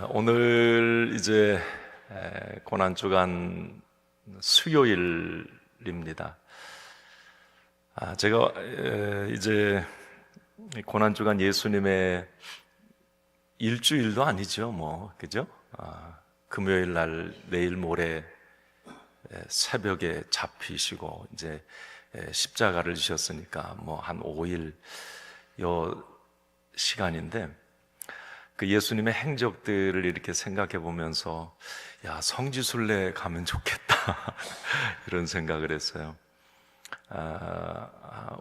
오늘 이제 고난주간 수요일입니다. 제가 이제 고난주간 예수님의 일주일도 아니죠, 그죠? 금요일 날 내일 모레 새벽에 잡히시고 이제 십자가를 지셨으니까 한 5일 요 시간인데, 그 예수님의 행적들을 이렇게 생각해 보면서 성지순례 가면 좋겠다 이런 생각을 했어요.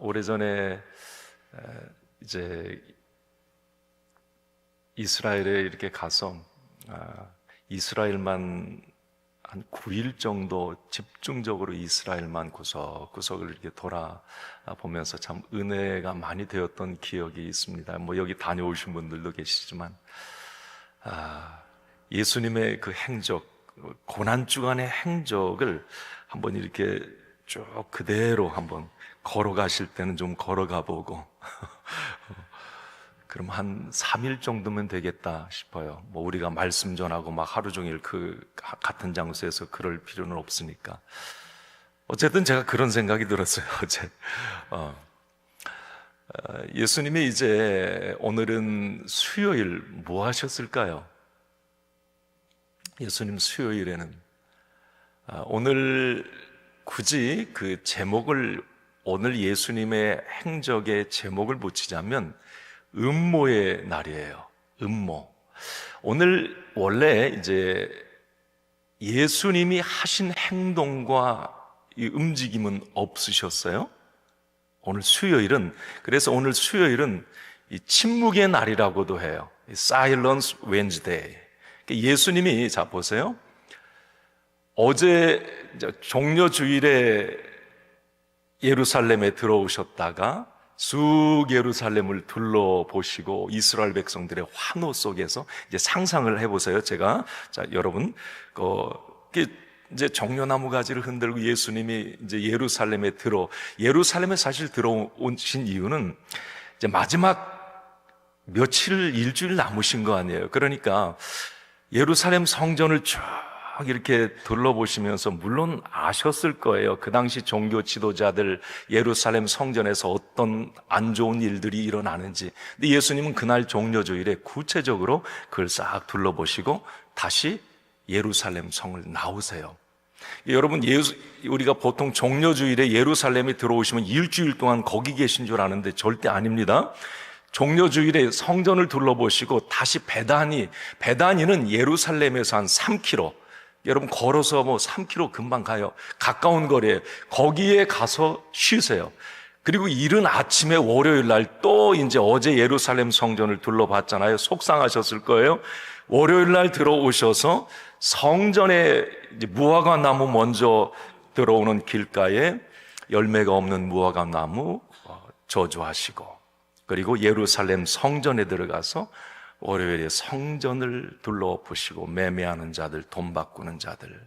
오래전에 이제 이스라엘에 이렇게 가서 이스라엘만 한 9일 정도 집중적으로 이스라엘만 구석구석을 이렇게 돌아보면서 참 은혜가 많이 되었던 기억이 있습니다. 여기 다녀오신 분들도 계시지만 예수님의 그 행적, 고난주간의 행적을 한번 이렇게 쭉 그대로 한번 걸어가실 때는 좀 걸어가 보고 그럼 한 3일 정도면 되겠다 싶어요. 우리가 말씀 전하고 하루 종일 그 같은 장소에서 그럴 필요는 없으니까. 어쨌든 제가 그런 생각이 들었어요, 어제. 예수님이 이제 오늘은 수요일 뭐 하셨을까요? 예수님 수요일에는 오늘 굳이 그 제목을, 오늘 예수님의 행적의 제목을 붙이자면 음모의 날이에요. 음모. 오늘 원래 이제 예수님이 하신 행동과 이 움직임은 없으셨어요. 오늘 수요일은, 그래서 오늘 수요일은 이 침묵의 날이라고도 해요. Silence Wednesday. 예수님이, 자 보세요. 어제 종려주일에 예루살렘에 들어오셨다가 쑥 예루살렘을 둘러보시고 이스라엘 백성들의 환호 속에서 이제 상상을 해보세요. 제가, 여러분, 이제 종려나무 가지를 흔들고 예수님이 이제 예루살렘에 사실 들어오신 이유는 이제 마지막 며칠, 일주일 남으신 거 아니에요. 그러니까 예루살렘 성전을 쭉 이렇게 둘러보시면서 물론 아셨을 거예요. 그 당시 종교 지도자들 예루살렘 성전에서 어떤 안 좋은 일들이 일어나는지. 근데 예수님은 그날 종려주일에 구체적으로 그걸 싹 둘러보시고 다시 예루살렘 성을 나오세요. 여러분, 우리가 보통 종려주일에 예루살렘에 들어오시면 일주일 동안 거기 계신 줄 아는데 절대 아닙니다. 종려주일에 성전을 둘러보시고 다시 베다니는 예루살렘에서 한 3km, 여러분 걸어서 3km 금방 가요. 가까운 거리에, 거기에 가서 쉬세요. 그리고 이른 아침에 월요일 날 또 이제 어제 예루살렘 성전을 둘러봤잖아요. 속상하셨을 거예요. 월요일 날 들어오셔서 성전에 이제 무화과 나무 먼저 들어오는 길가에 열매가 없는 무화과 나무 저주하시고, 그리고 예루살렘 성전에 들어가서 월요일에 성전을 둘러보시고 매매하는 자들, 돈 바꾸는 자들.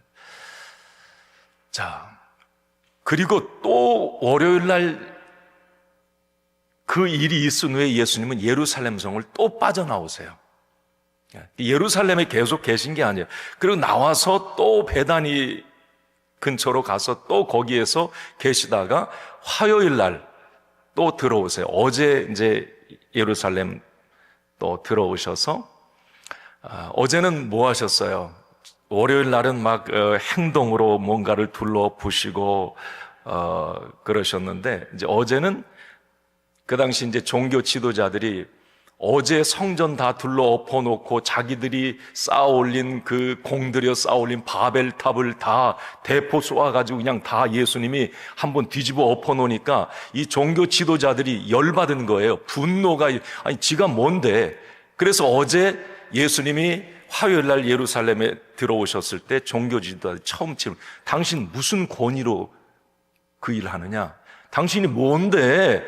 자, 그리고 또 월요일 날 그 일이 있은 후에 예수님은 예루살렘 성을 또 빠져나오세요. 예루살렘에 계속 계신 게 아니에요. 그리고 나와서 또 베다니 근처로 가서 또 거기에서 계시다가 화요일 날 또 들어오세요. 어제 이제 예루살렘 또 들어오셔서 어제는 뭐 하셨어요? 월요일 날은 행동으로 뭔가를 둘러보시고 그러셨는데, 이제 어제는 그 당시 이제 종교 지도자들이 어제 성전 다 둘러 엎어놓고 자기들이 쌓아올린 그 공들여 쌓아올린 바벨탑을 다 대포 쏘아가지고 그냥 다 예수님이 한번 뒤집어 엎어놓으니까 이 종교 지도자들이 열받은 거예요. 분노가, 아니 지가 뭔데. 그래서 어제 예수님이 화요일 날 예루살렘에 들어오셨을 때 종교 지도자들이 처음 질문, 당신 무슨 권위로 그 일을 하느냐? 당신이 뭔데?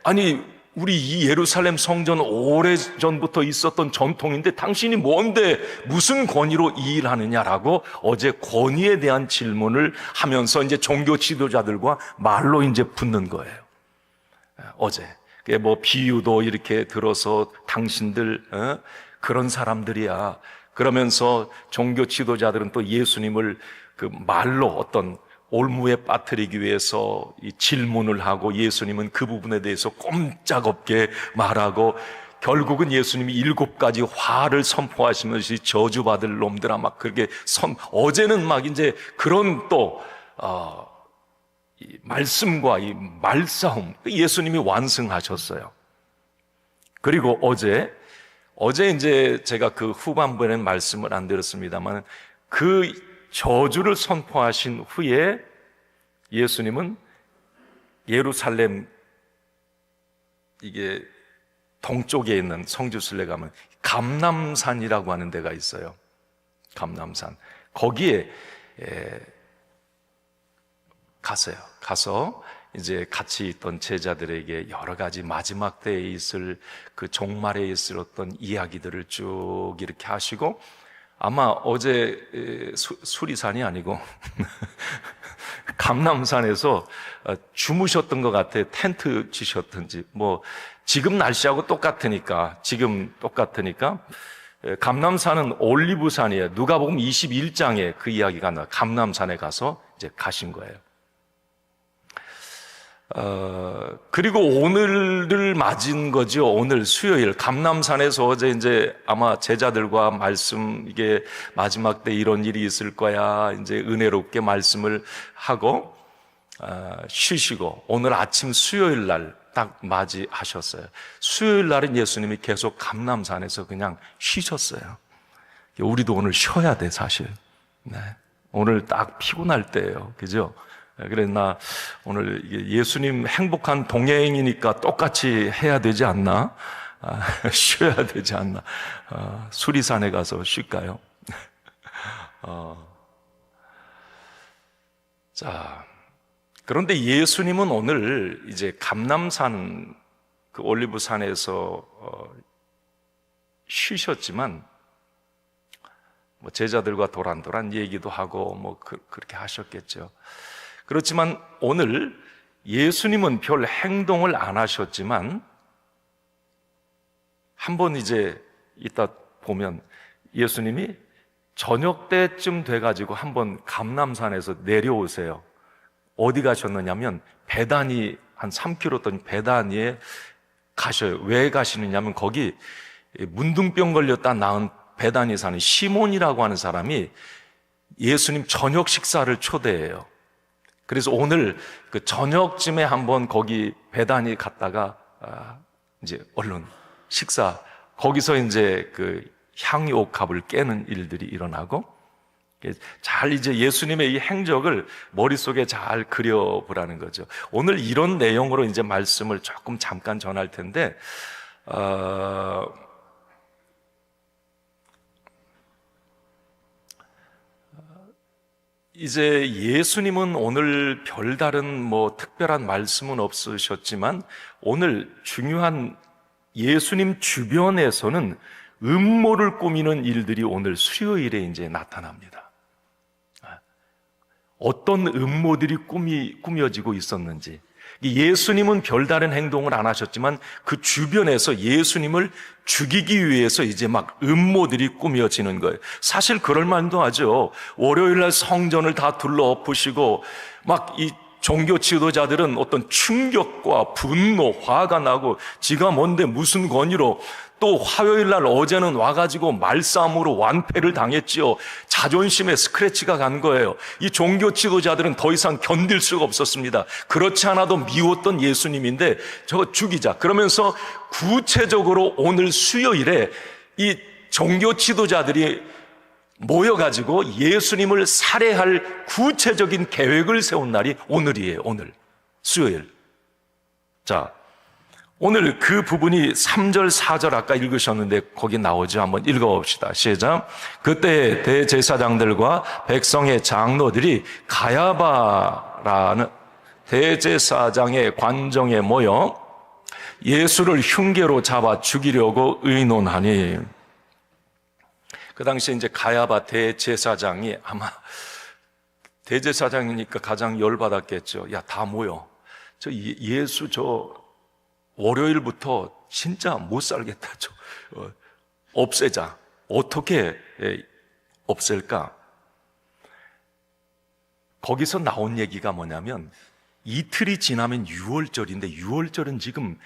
아니 우리 이 예루살렘 성전은 오래전부터 있었던 전통인데 당신이 뭔데 무슨 권위로 이 일을 하느냐라고 어제 권위에 대한 질문을 하면서 이제 종교 지도자들과 말로 이제 붙는 거예요. 어제 비유도 이렇게 들어서 당신들 그런 사람들이야. 그러면서 종교 지도자들은 또 예수님을 그 말로 어떤 올무에 빠뜨리기 위해서 이 질문을 하고, 예수님은 그 부분에 대해서 꼼짝없게 말하고, 결국은 예수님이 7가지 화를 선포하시면서 저주받을 놈들아 막 그렇게 어제는 막 이제 그런 또 이 말씀과 이 말싸움, 예수님이 완승하셨어요. 그리고 어제 이제 제가 그 후반부에는 말씀을 안 드렸습니다만, 그 저주를 선포하신 후에 예수님은 예루살렘, 이게 동쪽에 있는 성지순례 가면 감람산이라고 하는 데가 있어요. 감람산. 거기에 가서 이제 같이 있던 제자들에게 여러 가지 마지막 때에 있을 그 종말에 있을 어떤 이야기들을 쭉 이렇게 하시고, 아마 어제 수리산이 아니고 감람산에서 주무셨던 것 같아요. 텐트 치셨던지. 뭐 지금 날씨하고 똑같으니까 감람산은 올리브산이에요. 누가복음 21장에 그 이야기가 나와요. 감람산에 가서 이제 가신 거예요. 그리고 오늘을 맞은 거죠. 오늘 수요일 감람산에서 어제 이제 아마 제자들과 말씀, 이게 마지막 때 이런 일이 있을 거야, 이제 은혜롭게 말씀을 하고 쉬시고, 오늘 아침 수요일 날 딱 맞이하셨어요. 수요일 날은 예수님이 계속 감람산에서 그냥 쉬셨어요. 우리도 오늘 쉬어야 돼, 사실. 네. 오늘 딱 피곤할 때예요. 그죠? 그래, 나 오늘 예수님 행복한 동행이니까 똑같이 해야 되지 않나? 쉬어야 되지 않나? 수리산에 가서 쉴까요? 자, 그런데 예수님은 오늘 이제 감람산, 그 올리브산에서 쉬셨지만, 뭐 제자들과 도란도란 얘기도 하고 뭐 그렇게 하셨겠죠. 그렇지만 오늘 예수님은 별 행동을 안 하셨지만, 한번 이제 이따 보면 예수님이 저녁 때쯤 돼가지고 한번 감람산에서 내려오세요. 어디 가셨느냐면 베다니, 한 3km 던 베다니에 가셔요. 왜 가시느냐면 거기 문둥병 걸렸다 나은 베다니 사는 시몬이라고 하는 사람이 예수님 저녁 식사를 초대해요. 그래서 오늘 그 저녁쯤에 한번 거기 베다니 갔다가 이제 얼른 식사, 거기서 이제 그 향유옥합을 깨는 일들이 일어나고, 잘 이제 예수님의 이 행적을 머릿속에 잘 그려보라는 거죠. 오늘 이런 내용으로 이제 말씀을 조금 잠깐 전할 텐데, 이제 예수님은 오늘 별다른 뭐 특별한 말씀은 없으셨지만, 오늘 중요한 예수님 주변에서는 음모를 꾸미는 일들이 오늘 수요일에 이제 나타납니다. 어떤 음모들이 꾸며지고 있었는지. 예수님은 별다른 행동을 안 하셨지만 그 주변에서 예수님을 죽이기 위해서 이제 막 음모들이 꾸며지는 거예요. 사실 그럴 만도 하죠. 월요일날 성전을 다 둘러엎으시고 막 이 종교 지도자들은 어떤 충격과 분노, 화가 나고 지가 뭔데 무슨 권위로, 또 화요일날 어제는 와가지고 말싸움으로 완패를 당했지요. 자존심에 스크래치가 간 거예요. 이 종교 지도자들은 더 이상 견딜 수가 없었습니다. 그렇지 않아도 미웠던 예수님인데 저거 죽이자. 그러면서 구체적으로 오늘 수요일에 이 종교 지도자들이 모여가지고 예수님을 살해할 구체적인 계획을 세운 날이 오늘이에요. 오늘 수요일. 자, 오늘 그 부분이 3절 4절 아까 읽으셨는데 거기 나오죠. 한번 읽어봅시다. 시작. 그때 대제사장들과 백성의 장로들이 가야바라는 대제사장의 관정에 모여 예수를 흉계로 잡아 죽이려고 의논하니, 그 당시에 이제 가야바 대제사장이, 아마 대제사장이니까 가장 열받았겠죠. 야, 다 모여. 저 예수 저 월요일부터 진짜 못 살겠다. 없애자. 어떻게 없앨까? 거기서 나온 얘기가 뭐냐면 이틀이 지나면 유월절인데 유월절은 지금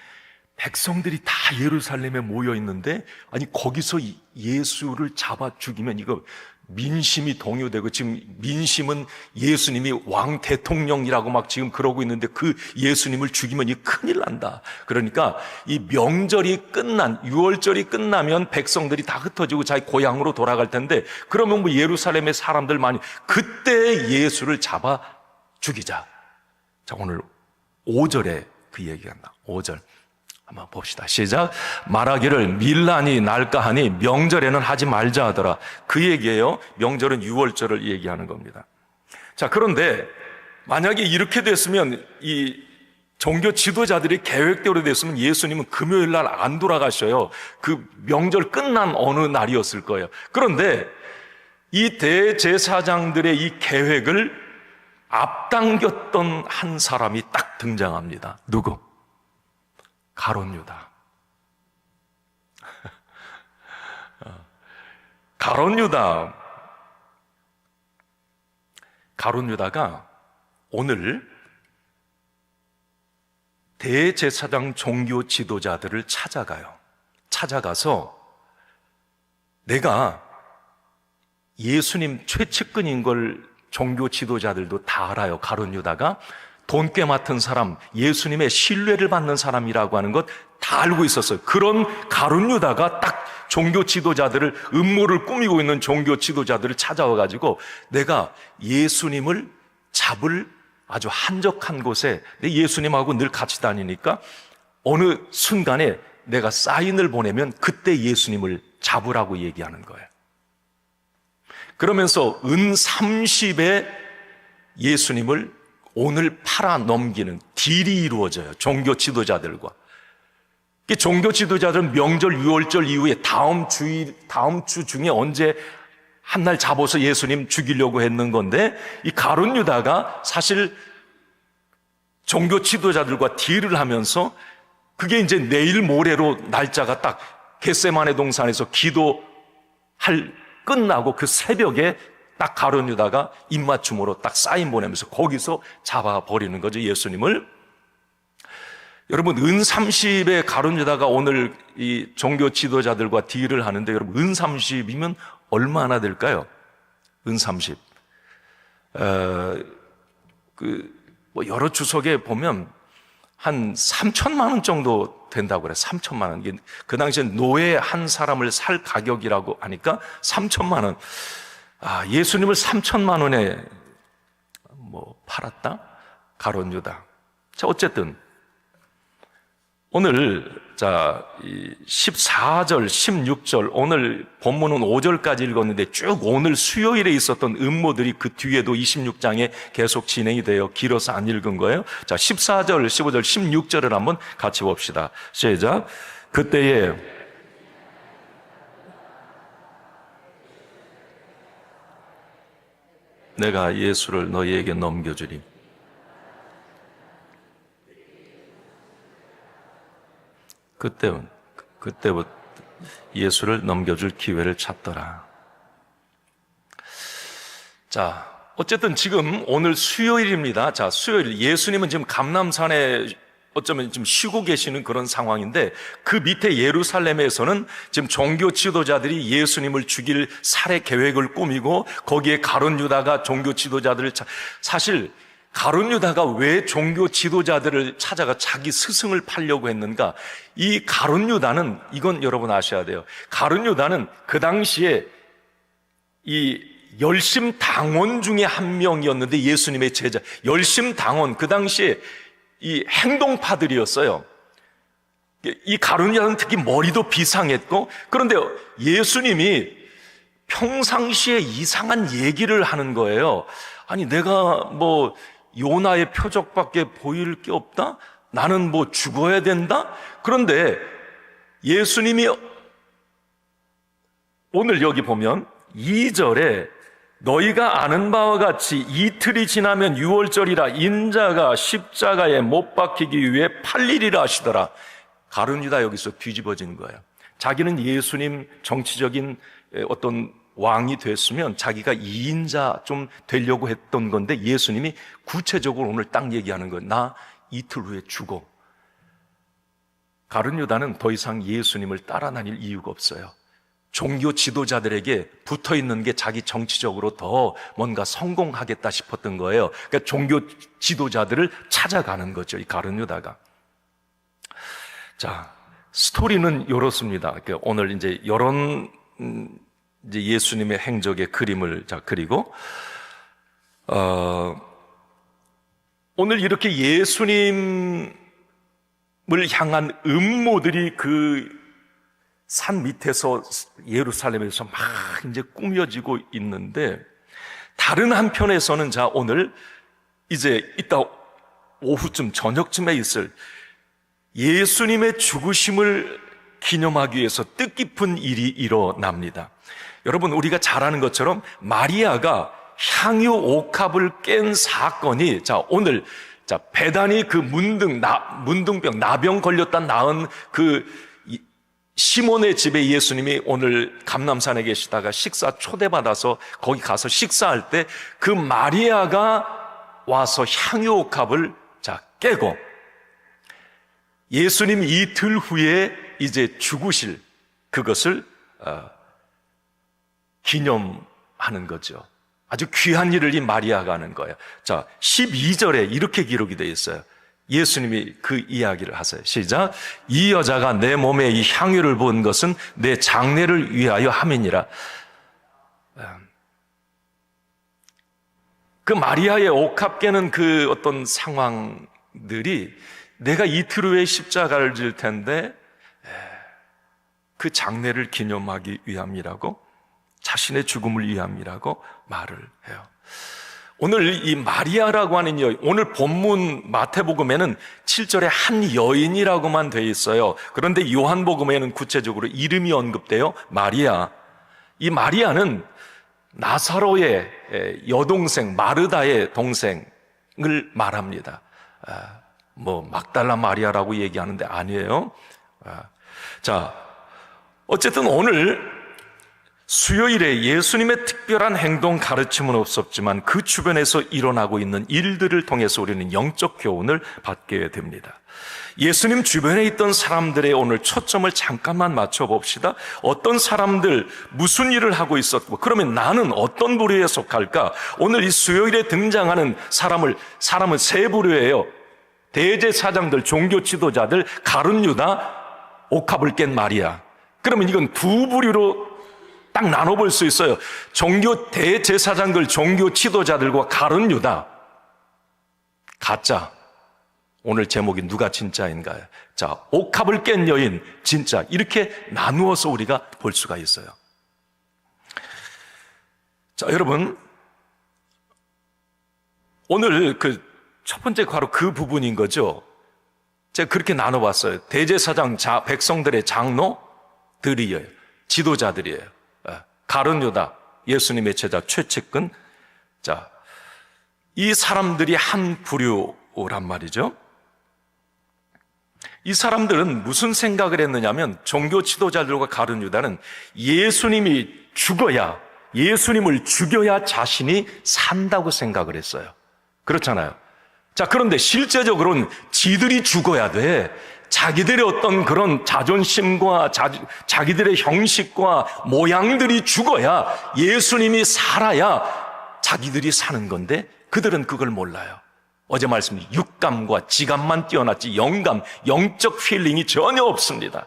백성들이 다 예루살렘에 모여 있는데 아니 거기서 예수를 잡아 죽이면 이거 민심이 동요되고 지금 민심은 예수님이 왕 대통령이라고 막 지금 그러고 있는데 그 예수님을 죽이면 이 큰일 난다. 그러니까 이 명절이 끝난 유월절이 끝나면 백성들이 다 흩어지고 자기 고향으로 돌아갈 텐데 그러면 뭐 예루살렘의 사람들 많이 그때 예수를 잡아 죽이자. 자, 오늘 5절에 그 얘기가 나. 5절 한번 봅시다. 시작. 말하기를 밀란이 날까 하니 명절에는 하지 말자 하더라. 그 얘기예요. 명절은 유월절을 얘기하는 겁니다. 자, 그런데 만약에 이렇게 됐으면 이 종교 지도자들이 계획대로 됐으면 예수님은 금요일 날 안 돌아가셔요. 그 명절 끝난 어느 날이었을 거예요. 그런데 이 대제사장들의 이 계획을 앞당겼던 한 사람이 딱 등장합니다. 누구? 가룟 유다. 가룟 유다가 오늘 대제사장 종교 지도자들을 찾아가요. 찾아가서 내가 예수님 최측근인 걸 종교 지도자들도 다 알아요. 가룟 유다가 돈꽤 맡은 사람, 예수님의 신뢰를 받는 사람이라고 하는 것 다 알고 있었어요. 그런 가룟 유다가 딱 종교 지도자들을 음모를 꾸미고 있는 종교 지도자들을 찾아와가지고 내가 예수님을 잡을 아주 한적한 곳에 예수님하고 늘 같이 다니니까 어느 순간에 내가 사인을 보내면 그때 예수님을 잡으라고 얘기하는 거예요. 그러면서 은 30에 예수님을 오늘 팔아 넘기는 딜이 이루어져요. 종교 지도자들과. 종교 지도자들은 명절, 유월절 이후에 다음 주 중에 언제 한 날 잡아서 예수님 죽이려고 했는 건데 이 가룟 유다가 사실 종교 지도자들과 딜을 하면서 그게 이제 내일 모레로 날짜가 딱 겟세마네 동산에서 기도할 끝나고 그 새벽에 딱 가룟 유다가 입맞춤으로 딱 사인 보내면서 거기서 잡아버리는 거죠, 예수님을. 여러분, 은 30에 가룟 유다가 오늘 이 종교 지도자들과 딜을 하는데 여러분, 은 30이면 얼마나 될까요? 은 30. 뭐 여러 주석에 보면 한 3천만 원 정도 된다고 그래요. 3천만 원. 그 당시에 노예 한 사람을 살 가격이라고 하니까 3천만 원. 아, 예수님을 3천만 원에 뭐 팔았다? 가룟 유다. 자, 어쨌든 오늘 자 14절, 16절 오늘 본문은 5절까지 읽었는데 쭉 오늘 수요일에 있었던 음모들이 그 뒤에도 26장에 계속 진행이 돼요. 길어서 안 읽은 거예요. 자, 14절, 15절, 16절을 한번 같이 봅시다. 시작. 그때에 내가 예수를 너희에게 넘겨주리. 그때부터 예수를 넘겨줄 기회를 찾더라. 자, 어쨌든 지금 오늘 수요일입니다. 자, 수요일 예수님은 지금 감람산에 어쩌면 좀 쉬고 계시는 그런 상황인데 그 밑에 예루살렘에서는 지금 종교 지도자들이 예수님을 죽일 살해 계획을 꾸미고 거기에 가룟 유다가 종교 지도자들을 사실 가룟 유다가 왜 종교 지도자들을 찾아가 자기 스승을 팔려고 했는가? 이 가룟 유다는 이건 여러분 아셔야 돼요. 가룟 유다는 그 당시에 이 열심 당원 중에 한 명이었는데 예수님의 제자, 열심 당원 그 당시에 이 행동파들이었어요. 이 가룟 유다는 특히 머리도 비상했고 그런데 예수님이 평상시에 이상한 얘기를 하는 거예요. 아니 내가 뭐 요나의 표적밖에 보일 게 없다? 나는 뭐 죽어야 된다? 그런데 예수님이 오늘 여기 보면 2절에 너희가 아는 바와 같이 이틀이 지나면 유월절이라 인자가 십자가에 못 박히기 위해 팔리리라 하시더라. 가룟 유다 여기서 뒤집어지는 거예요. 자기는 예수님 정치적인 어떤 왕이 됐으면 자기가 2인자 좀 되려고 했던 건데 예수님이 구체적으로 오늘 딱 얘기하는 거예요. 나 이틀 후에 죽어. 가룟 유다는 더 이상 예수님을 따라 다닐 이유가 없어요. 종교 지도자들에게 붙어 있는 게 자기 정치적으로 더 뭔가 성공하겠다 싶었던 거예요. 그러니까 종교 지도자들을 찾아가는 거죠, 이 가룟 유다가. 자, 스토리는 이렇습니다. 그러니까 오늘 이제 이런 이제 예수님의 행적의 그림을 그리고 오늘 이렇게 예수님을 향한 음모들이 그 산 밑에서 예루살렘에서 막 이제 꾸며지고 있는데, 다른 한편에서는 자, 오늘 이제 이따 오후쯤 저녁쯤에 있을 예수님의 죽으심을 기념하기 위해서 뜻깊은 일이 일어납니다. 여러분, 우리가 잘 아는 것처럼 마리아가 향유 옥합을 깬 사건이 오늘 베다니 그 문둥병, 나병 걸렸다 나은 그 시몬의 집에 예수님이 오늘 감람산에 계시다가 식사 초대받아서 거기 가서 식사할 때 그 마리아가 와서 향유옥합을 깨고 예수님 이틀 후에 이제 죽으실 그것을 기념하는 거죠. 아주 귀한 일을 이 마리아가 하는 거예요. 12절에 이렇게 기록이 되어 있어요. 예수님이 그 이야기를 하세요. 시작. 이 여자가 내 몸에 이 향유를 부은 것은 내 장례를 위하여 함이니라. 그 마리아의 옥합 깨는 그 어떤 상황들이 내가 이틀 후에 십자가를 질 텐데 그 장례를 기념하기 위함이라고, 자신의 죽음을 위함이라고 말을 해요. 오늘 이 마리아라고 하는 여인, 오늘 본문 마태복음에는 7절에 한 여인이라고만 되어 있어요. 그런데 요한복음에는 구체적으로 이름이 언급돼요. 마리아. 이 마리아는 나사로의 여동생 마르다의 동생을 말합니다. 막달라 마리아라고 얘기하는데 아니에요. 어쨌든 오늘 수요일에 예수님의 특별한 행동 가르침은 없었지만 그 주변에서 일어나고 있는 일들을 통해서 우리는 영적 교훈을 받게 됩니다. 예수님 주변에 있던 사람들의 오늘 초점을 잠깐만 맞춰봅시다. 어떤 사람들, 무슨 일을 하고 있었고, 그러면 나는 어떤 부류에 속할까? 오늘 이 수요일에 등장하는 사람은 세 부류예요. 대제사장들, 종교 지도자들, 가룟 유다, 옥합을 깬 마리아. 그러면 이건 두 부류로 딱 나눠볼 수 있어요. 종교 대제사장들, 종교 지도자들과 가룟 유다. 가짜. 오늘 제목이 누가 진짜인가요? 옥합을 깬 여인, 진짜. 이렇게 나누어서 우리가 볼 수가 있어요. 여러분, 오늘 첫 번째 바로 그 부분인 거죠. 제가 그렇게 나눠봤어요. 대제사장, 백성들의 장로들이에요. 지도자들이에요. 가룟 유다, 예수님의 제자 최측근. 이 사람들이 한 부류란 말이죠. 이 사람들은 무슨 생각을 했느냐면, 종교 지도자들과 가룟 유다는 예수님이 죽어야, 예수님을 죽여야 자신이 산다고 생각을 했어요. 그렇잖아요. 그런데 실제적으로는 지들이 죽어야 돼. 자기들의 어떤 그런 자존심과 자기들의 형식과 모양들이 죽어야, 예수님이 살아야 자기들이 사는 건데 그들은 그걸 몰라요. 어제 말씀드린 육감과 지감만 뛰어났지 영감, 영적 힐링이 전혀 없습니다.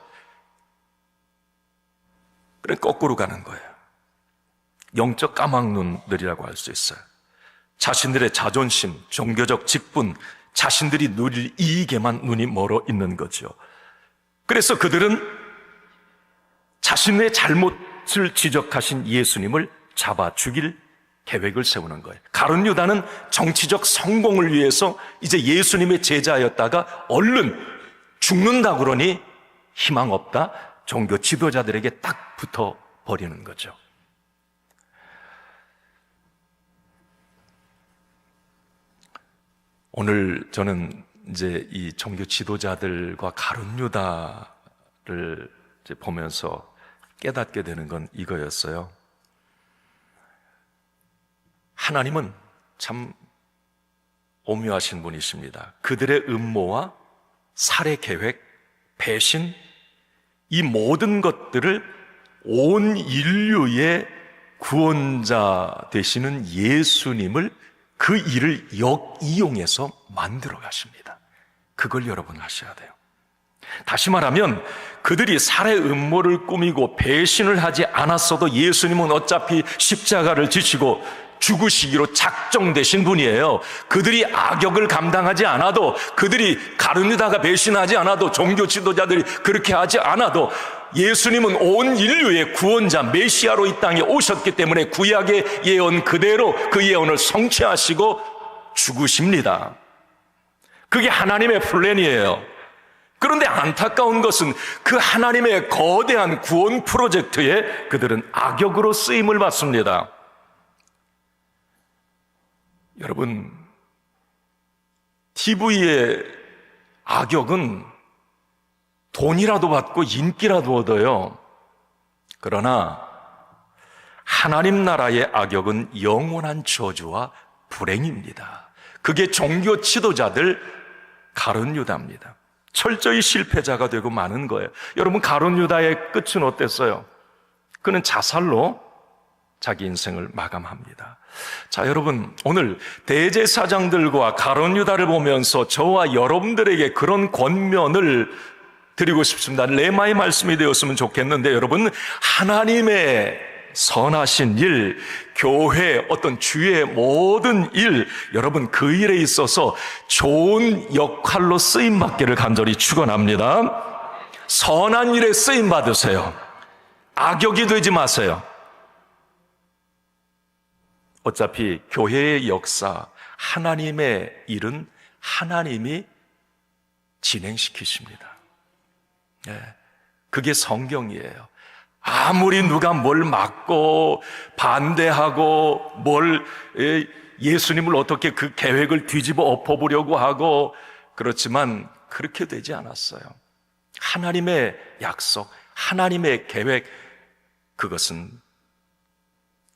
그래 거꾸로 가는 거예요. 영적 까막눈들이라고 할 수 있어요. 자신들의 자존심, 종교적 직분, 자신들이 누릴 이익에만 눈이 멀어 있는 거죠. 그래서 그들은 자신의 잘못을 지적하신 예수님을 잡아 죽일 계획을 세우는 거예요. 가룟 유다는 정치적 성공을 위해서 이제 예수님의 제자였다가 얼른 죽는다 그러니 희망 없다. 종교 지도자들에게 딱 붙어 버리는 거죠. 오늘 저는 이제 이 종교 지도자들과 가룟 유다를 보면서 깨닫게 되는 건 이거였어요. 하나님은 참 오묘하신 분이십니다. 그들의 음모와 살해 계획, 배신, 이 모든 것들을 온 인류의 구원자 되시는 예수님을 그 일을 역이용해서 만들어 가십니다. 그걸 여러분 아셔야 돼요. 다시 말하면 그들이 살해 음모를 꾸미고 배신을 하지 않았어도 예수님은 어차피 십자가를 지시고 죽으시기로 작정되신 분이에요. 그들이 악역을 감당하지 않아도, 그들이 가룟유다가 배신하지 않아도, 종교 지도자들이 그렇게 하지 않아도 예수님은 온 인류의 구원자 메시아로 이 땅에 오셨기 때문에 구약의 예언 그대로 그 예언을 성취하시고 죽으십니다. 그게 하나님의 플랜이에요. 그런데 안타까운 것은 그 하나님의 거대한 구원 프로젝트에 그들은 악역으로 쓰임을 받습니다. 여러분, TV의 악역은 돈이라도 받고 인기라도 얻어요. 그러나 하나님 나라의 악역은 영원한 저주와 불행입니다. 그게 종교 지도자들 가룟유다입니다. 철저히 실패자가 되고 마는 거예요. 여러분, 가룟유다의 끝은 어땠어요? 그는 자살로 자기 인생을 마감합니다. 자, 여러분, 오늘 대제사장들과 가룟유다를 보면서 저와 여러분들에게 그런 권면을 드리고 싶습니다. 레마의 말씀이 되었으면 좋겠는데, 여러분, 하나님의 선하신 일, 교회, 어떤 주의 모든 일, 여러분 그 일에 있어서 좋은 역할로 쓰임받기를 간절히 축원합니다. 선한 일에 쓰임받으세요. 악역이 되지 마세요. 어차피 교회의 역사, 하나님의 일은 하나님이 진행시키십니다. 그게 성경이에요. 아무리 누가 뭘 막고 반대하고 예수님을 어떻게 그 계획을 뒤집어 엎어보려고 하고, 그렇지만 그렇게 되지 않았어요. 하나님의 약속, 하나님의 계획, 그것은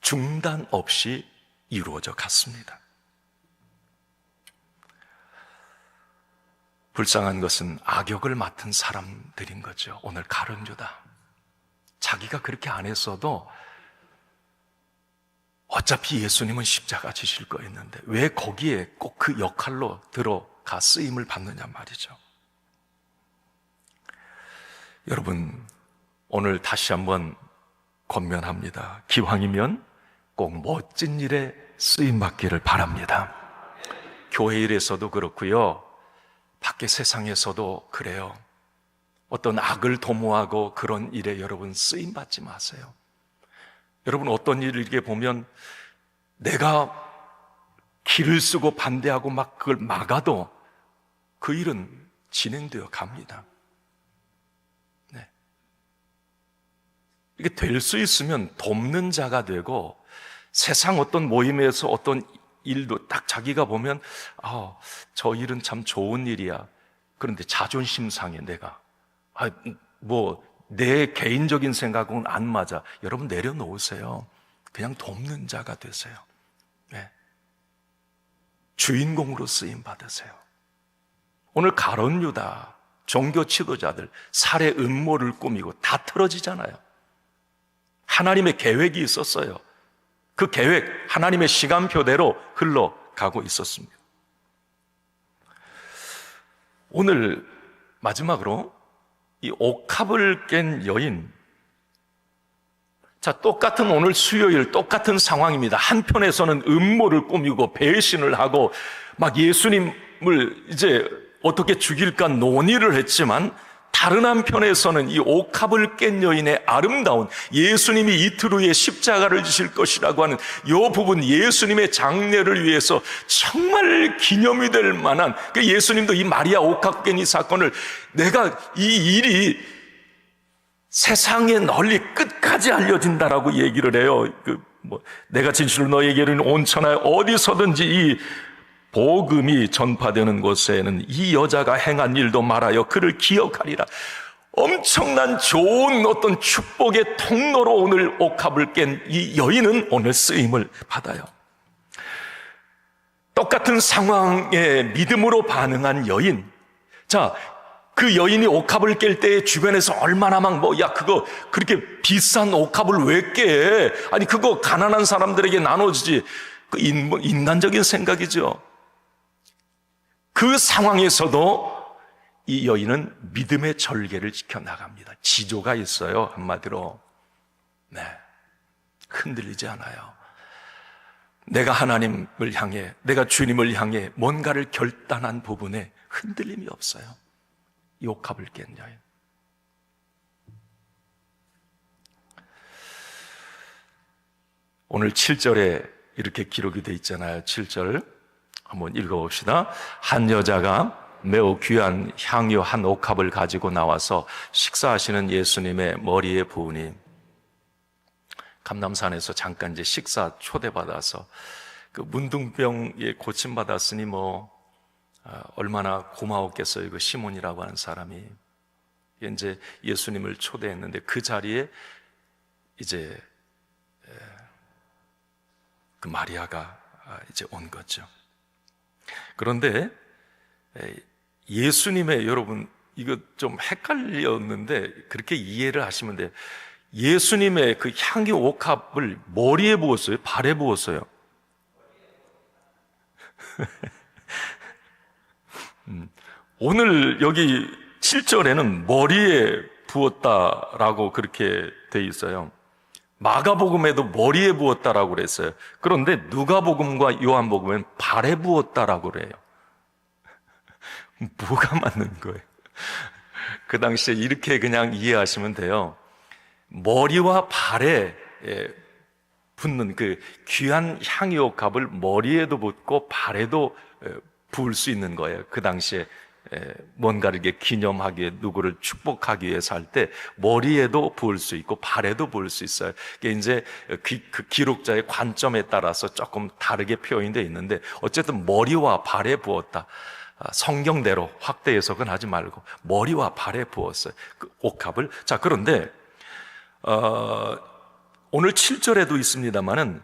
중단 없이 이루어져 갔습니다. 불쌍한 것은 악역을 맡은 사람들인 거죠. 오늘 가룟유다. 자기가 그렇게 안 했어도 어차피 예수님은 십자가 지실 거였는데 왜 거기에 꼭 그 역할로 들어가 쓰임을 받느냐 말이죠. 여러분, 오늘 다시 한번 권면합니다. 기왕이면 꼭 멋진 일에 쓰임받기를 바랍니다. 교회 일에서도 그렇고요, 밖에 세상에서도 그래요. 어떤 악을 도모하고 그런 일에 여러분 쓰임받지 마세요. 여러분, 어떤 일을 이렇게 보면 내가 길을 쓰고 반대하고 막 그걸 막아도 그 일은 진행되어 갑니다. 네. 이게 될 수 있으면 돕는 자가 되고, 세상 어떤 모임에서 어떤 일도 딱 자기가 보면 저 일은 참 좋은 일이야. 그런데 자존심 상해. 내가 내 개인적인 생각은 안 맞아. 여러분, 내려놓으세요. 그냥 돕는 자가 되세요. 네. 주인공으로 쓰임 받으세요. 오늘 가룟유다, 종교 지도자들 살해 음모를 꾸미고 다 틀어지잖아요. 하나님의 계획이 있었어요. 그 계획, 하나님의 시간표대로 흘러가고 있었습니다. 오늘 마지막으로 이 옥합을 깬 여인. 자, 똑같은 오늘 수요일 똑같은 상황입니다. 한편에서는 음모를 꾸미고 배신을 하고 막 예수님을 이제 어떻게 죽일까 논의를 했지만, 다른 한편에서는 이 옥합을 깬 여인의 아름다운, 예수님이 이틀 후에 십자가를 지실 것이라고 하는 이 부분, 예수님의 장례를 위해서 정말 기념이 될 만한, 예수님도 이 마리아 옥합 깬 이 사건을, 내가 이 일이 세상에 널리 끝까지 알려진다라고 얘기를 해요. 내가 진실로 너에게 이르는 온 천하에 어디서든지 이 복음이 전파되는 곳에는 이 여자가 행한 일도 말하여 그를 기억하리라. 엄청난 좋은 어떤 축복의 통로로 오늘 옥합을 깬 이 여인은 오늘 쓰임을 받아요. 똑같은 상황에 믿음으로 반응한 여인. 자, 그 여인이 옥합을 깰 때 주변에서 얼마나 야, 그거 그렇게 비싼 옥합을 왜 깨? 아니, 그거 가난한 사람들에게 나눠주지. 그 인간적인 생각이죠. 그 상황에서도 이 여인은 믿음의 절개를 지켜나갑니다. 지조가 있어요, 한마디로. 네, 흔들리지 않아요. 내가 하나님을 향해, 내가 주님을 향해 뭔가를 결단한 부분에 흔들림이 없어요. 이 옥합을 깬 여인. 오늘 7절에 이렇게 기록이 되어 있잖아요. 7절 한번 읽어봅시다. 한 여자가 매우 귀한 향유 한 옥합을 가지고 나와서 식사하시는 예수님의 머리에 부으니, 감남산에서 잠깐 이제 식사 초대받아서 그 문둥병에 고침받았으니 얼마나 고마웠겠어요. 그 시몬이라고 하는 사람이 이제 예수님을 초대했는데 그 자리에 이제 그 마리아가 이제 온 거죠. 그런데 예수님의, 여러분 이거 좀 헷갈렸는데 그렇게 이해를 하시면 돼요. 예수님의 그 향유 옥합을 머리에 부었어요? 발에 부었어요? 오늘 여기 7절에는 머리에 부었다라고 그렇게 돼 있어요. 마가복음에도 머리에 부었다라고 그랬어요. 그런데 누가복음과 요한복음은 발에 부었다라고 그래요. 뭐가 맞는 거예요? 그 당시에 이렇게 그냥 이해하시면 돼요. 머리와 발에 붓는 그 귀한 향유옥합을 머리에도 붓고 발에도 부을 수 있는 거예요. 그 당시에 뭔가를 이렇게 기념하기 위해, 누구를 축복하기 위해서 할 때 머리에도 부을 수 있고 발에도 부을 수 있어요. 이게 이제 그 기록자의 관점에 따라서 조금 다르게 표현이 되어 있는데, 어쨌든 머리와 발에 부었다. 성경대로 확대 해석은 하지 말고 머리와 발에 부었어요, 그 옥합을. 자, 그런데 오늘 7절에도 있습니다만은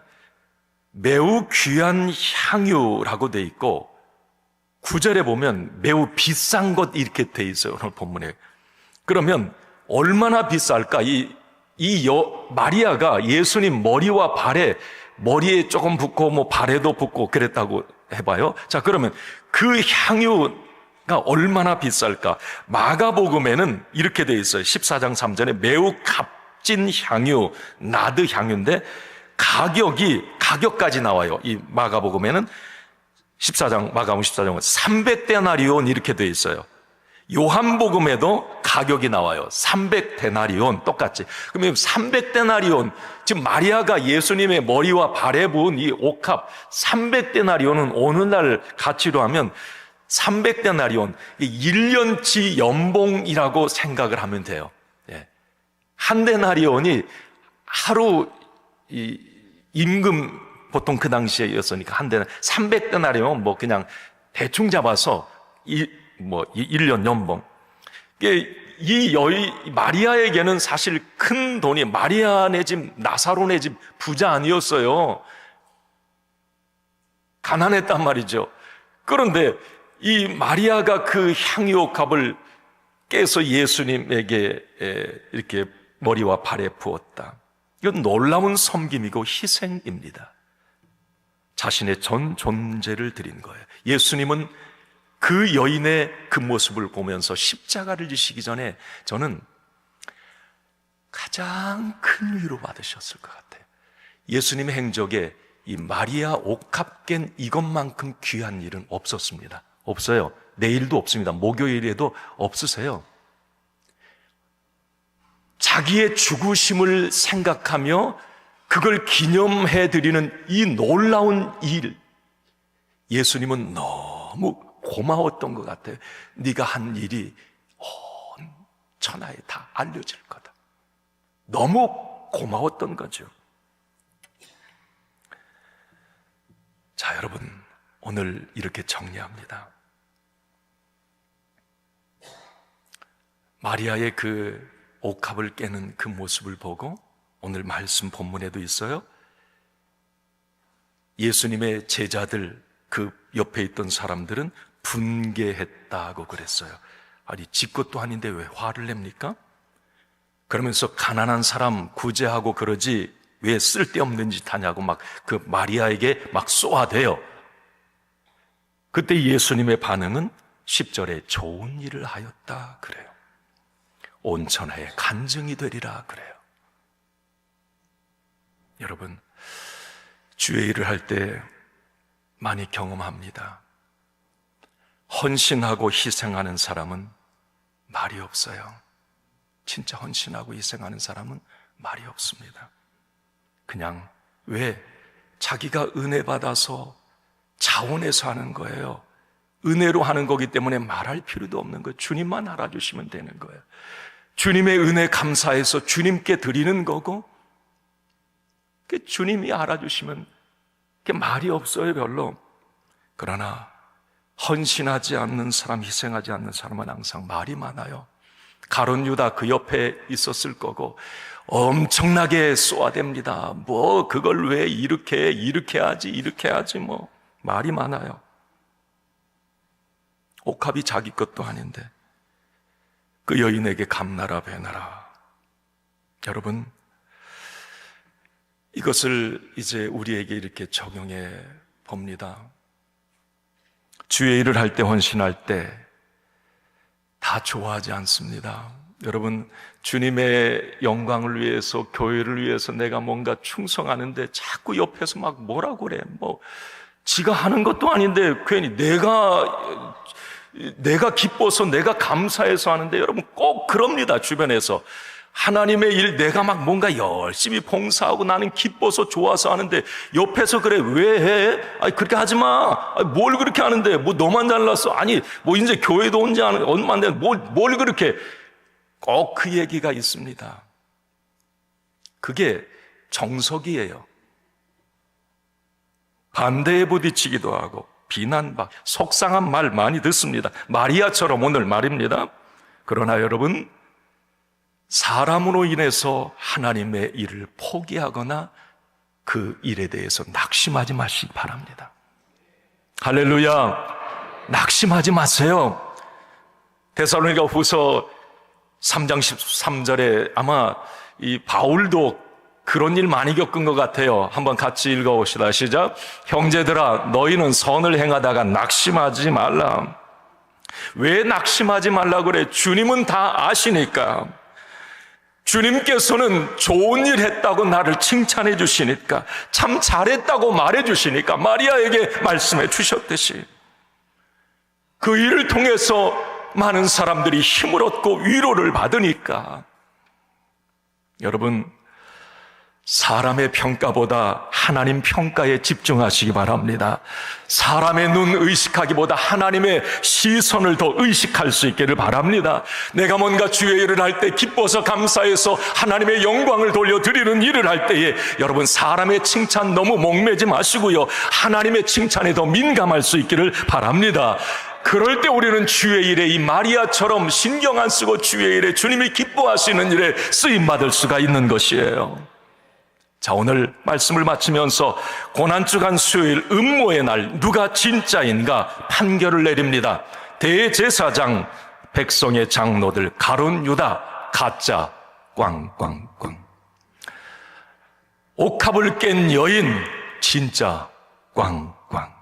매우 귀한 향유라고 돼 있고 9절에 보면 매우 비싼 것 이렇게 돼 있어요, 오늘 본문에. 그러면 얼마나 비쌀까? 마리아가 예수님 머리와 발에, 머리에 조금 붓고 발에도 붓고 그랬다고 해봐요. 자, 그러면 그 향유가 얼마나 비쌀까? 마가복음에는 이렇게 돼 있어요. 14장 3절에 매우 값진 향유, 나드 향유인데 가격까지 나와요. 이 마가복음에는 14장, 마가복음 14장은 300데나리온 이렇게 돼 있어요. 요한복음에도 가격이 나와요. 300데나리온 똑같이. 그러면 300데나리온, 지금 마리아가 예수님의 머리와 발에 부은 이 옥합 300데나리온은 오늘날 가치로 하면 300데나리온, 1년치 연봉이라고 생각을 하면 돼요. 한 데나리온이 하루 임금, 보통 그 당시에였으니까 한 데는 300데나리온 그냥 대충 잡아서 1년 연봉. 마리아에게는 사실 큰 돈이, 마리아네 집, 나사로네 집 부자 아니었어요. 가난했단 말이죠. 그런데 이 마리아가 그 향유옥합을 깨서 예수님에게 이렇게 머리와 발에 부었다. 이건 놀라운 섬김이고 희생입니다. 자신의 전 존재를 드린 거예요. 예수님은 그 여인의 그 모습을 보면서 십자가를 지시기 전에 저는 가장 큰 위로 받으셨을 것 같아요. 예수님의 행적에 이 마리아 옥합 깬 이것만큼 귀한 일은 없었습니다. 없어요. 내일도 없습니다. 목요일에도 없으세요. 자기의 죽으심을 생각하며 그걸 기념해 드리는 이 놀라운 일, 예수님은 너무 고마웠던 것 같아요. 네가 한 일이 온 천하에 다 알려질 거다. 너무 고마웠던 거죠. 자, 여러분, 오늘 이렇게 정리합니다. 마리아의 그 옥합을 깨는 그 모습을 보고 오늘 말씀 본문에도 있어요. 예수님의 제자들, 그 옆에 있던 사람들은 분개했다고 그랬어요. 아니, 지 것도 아닌데 왜 화를 냅니까? 그러면서 가난한 사람 구제하고 그러지 왜 쓸데없는 짓 하냐고 막 그 마리아에게 막 쏘아대요. 그때 예수님의 반응은 10절에 좋은 일을 하였다 그래요. 온천하에 간증이 되리라 그래요. 여러분, 주의 일을 할 때 많이 경험합니다. 헌신하고 희생하는 사람은 말이 없어요. 진짜 헌신하고 희생하는 사람은 말이 없습니다. 그냥 왜? 자기가 은혜 받아서 자원해서 하는 거예요. 은혜로 하는 거기 때문에 말할 필요도 없는 거예요. 주님만 알아주시면 되는 거예요. 주님의 은혜 감사해서 주님께 드리는 거고, 주님이 알아주시면 말이 없어요, 별로. 그러나 헌신하지 않는 사람, 희생하지 않는 사람은 항상 말이 많아요. 가룟 유다 그 옆에 있었을 거고 엄청나게 쏘아댑니다. 뭐 그걸 왜 이렇게 하지 뭐 말이 많아요. 옥합이 자기 것도 아닌데 그 여인에게 감나라 배나라. 여러분, 이것을 이제 우리에게 이렇게 적용해 봅니다. 주의 일을 할 때, 헌신할 때 다 좋아하지 않습니다. 여러분, 주님의 영광을 위해서, 교회를 위해서 내가 뭔가 충성하는데 자꾸 옆에서 막 뭐라고 그래. 뭐 지가 하는 것도 아닌데 괜히 내가 기뻐서, 내가 감사해서 하는데, 여러분 꼭 그럽니다. 주변에서 하나님의 일 내가 막 뭔가 열심히 봉사하고 나는 기뻐서 좋아서 하는데 옆에서 그래, 왜 해? 아니 그렇게 하지 마. 아니, 뭘 그렇게 하는데? 뭐 너만 잘났어? 아니 뭐 이제 교회도 온지 얼마 안 됐는데 뭘 그렇게. 꼭 그 얘기가 있습니다. 그게 정석이에요. 반대에 부딪히기도 하고 비난받, 속상한 말 많이 듣습니다. 마리아처럼 오늘 말입니다. 그러나 여러분, 사람으로 인해서 하나님의 일을 포기하거나 그 일에 대해서 낙심하지 마시기 바랍니다. 할렐루야. 낙심하지 마세요. 데살로니가 후서 3장 13절에 아마 이 바울도 그런 일 많이 겪은 것 같아요. 한번 같이 읽어봅시다. 시작. 형제들아, 너희는 선을 행하다가 낙심하지 말라. 왜 낙심하지 말라 그래? 주님은 다 아시니까. 주님께서는 좋은 일 했다고 나를 칭찬해 주시니까, 참 잘했다고 말해 주시니까 마리아에게 말씀해 주셨듯이 그 일을 통해서 많은 사람들이 힘을 얻고 위로를 받으니까, 여러분, 사람의 평가보다 하나님 평가에 집중하시기 바랍니다. 사람의 눈 의식하기보다 하나님의 시선을 더 의식할 수 있기를 바랍니다. 내가 뭔가 주의 일을 할 때 기뻐서 감사해서 하나님의 영광을 돌려드리는 일을 할 때에 여러분, 사람의 칭찬 너무 목매지 마시고요, 하나님의 칭찬에 더 민감할 수 있기를 바랍니다. 그럴 때 우리는 주의 일에 이 마리아처럼 신경 안 쓰고 주의 일에 주님이 기뻐하시는 일에 쓰임받을 수가 있는 것이에요. 자, 오늘 말씀을 마치면서 고난주간 수요일 음모의 날, 누가 진짜인가 판결을 내립니다. 대제사장, 백성의 장로들, 가룟 유다, 가짜, 꽝꽝꽝. 옥합을 깬 여인, 진짜, 꽝꽝꽝.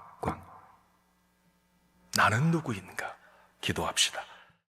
나는 누구인가? 기도합시다.